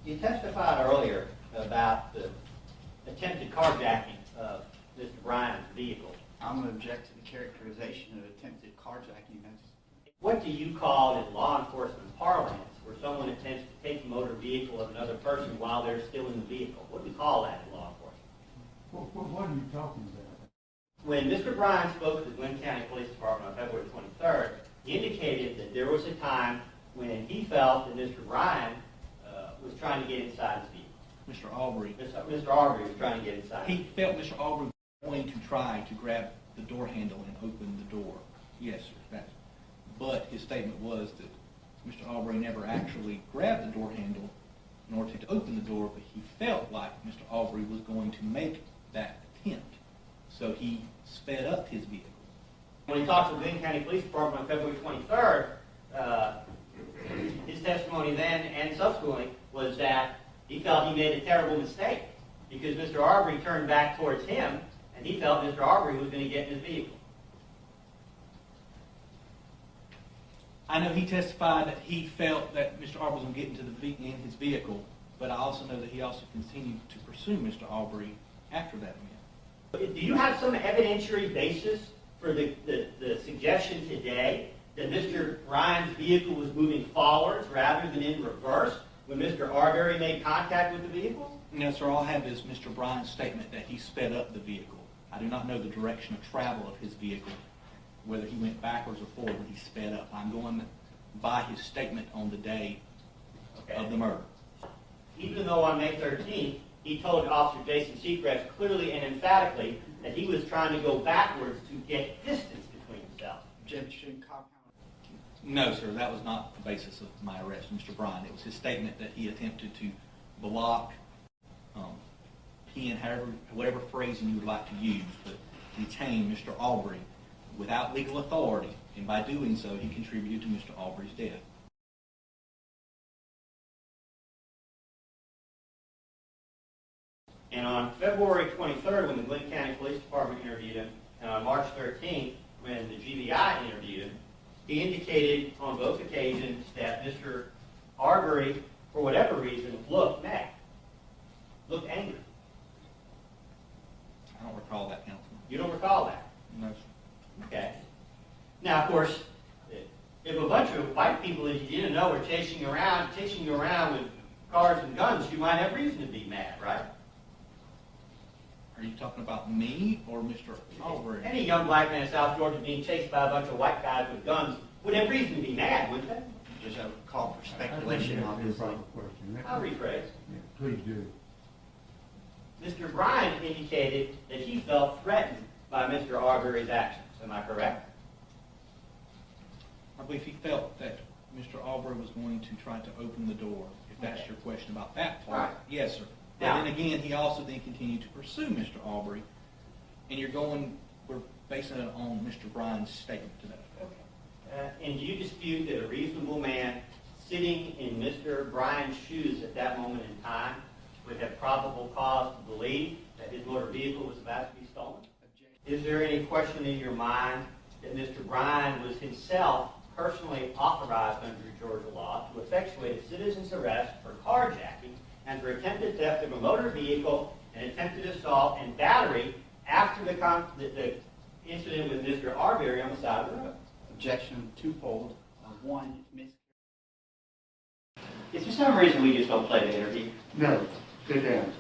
You testified earlier about the attempted carjacking of Mr. Bryan's vehicle. I'm going to object to the characterization of attempted carjacking. What do you call in law enforcement parlance where someone attempts to take the motor vehicle of another person while they're still in the vehicle? What do we call that in law enforcement? What are you talking about? When Mr. Bryan spoke to the Glenn County Police Department on February 23rd, he indicated that there was a time when he felt that Mr. Bryan was trying to get inside his vehicle. Mr. Arbery. Mr. Arbery was trying to get inside. He felt Mr. Arbery was going to try to grab the door handle and open the door. Yes, sir. But his statement was that Mr. Arbery never actually grabbed the door handle in order to open the door, but he felt like Mr. Arbery was going to make that attempt. So he sped up his vehicle. When he talked to the Glenn County Police Department on February 23rd, his testimony then and subsequently was that he felt he made a terrible mistake because Mr. Arbery turned back towards him and he felt Mr. Arbery was going to get in his vehicle. I know he testified that he felt that Mr. Arbery was going to get in his vehicle, but I also know that he also continued to pursue Mr. Arbery after that event. Do you have some evidentiary basis for the suggestion today that Mr. Bryan's vehicle was moving forwards rather than in reverse when Mr. Arbery made contact with the vehicle? No, sir. All I have is Mr. Bryan's statement that he sped up the vehicle. I do not know the direction of travel of his vehicle, whether he went backwards or forward when he sped up. I'm going by his statement on the day of the murder. Even though on May 13th, he told Officer Jason Seacrest clearly and emphatically that he was trying to go backwards to get distance between himself. Objection, compound. No, sir. That was not the basis of my arrest, Mr. Bryan. It was his statement that he attempted to block, pin, whatever phrasing you would like to use, but detain Mr. Arbery without legal authority, and by doing so, he contributed to Mr. Arbery's death. And on February 23rd, when the Glenn County Police Department interviewed him, and on March 13th, when the GBI interviewed him, he indicated on both occasions that Mr. Arbery, for whatever reason, looked mad, looked angry. I don't recall that, Councilman. You don't recall that? No, sir. Okay. Now, of course, if a bunch of white people that you didn't know were chasing you around with cars and guns, you might have reason to be mad, right? Are you talking about me or Mr. Arbery? Any young black man in South Georgia being chased by a bunch of white guys with guns would have reason to be mad, wouldn't they? Just have a call for speculation, obviously. I'll rephrase. Yeah, please do. Mr. Bryan indicated that he felt threatened by Mr. Arbery's actions. Am I correct? I believe he felt that Mr. Arbery was going to try to open the door, if that's your question about that part. Right. Yes, sir. Now, But then again, he also then continued to pursue Mr. Arbery, and we're basing it on Mr. Bryan's statement to that effect. And do you dispute that a reasonable man sitting in Mr. Bryan's shoes at that moment in time would have probable cause to believe that his motor vehicle was about to be stolen? Is there any question in your mind that Mr. Bryan was himself personally authorized under Georgia law to effectuate a citizen's arrest for carjacking and for attempted theft of a motor vehicle and attempted assault and battery after the incident with Mr. Arbery on the side of the road? Objection twofold. One, Is there some reason we just don't play the interview? No, sit down.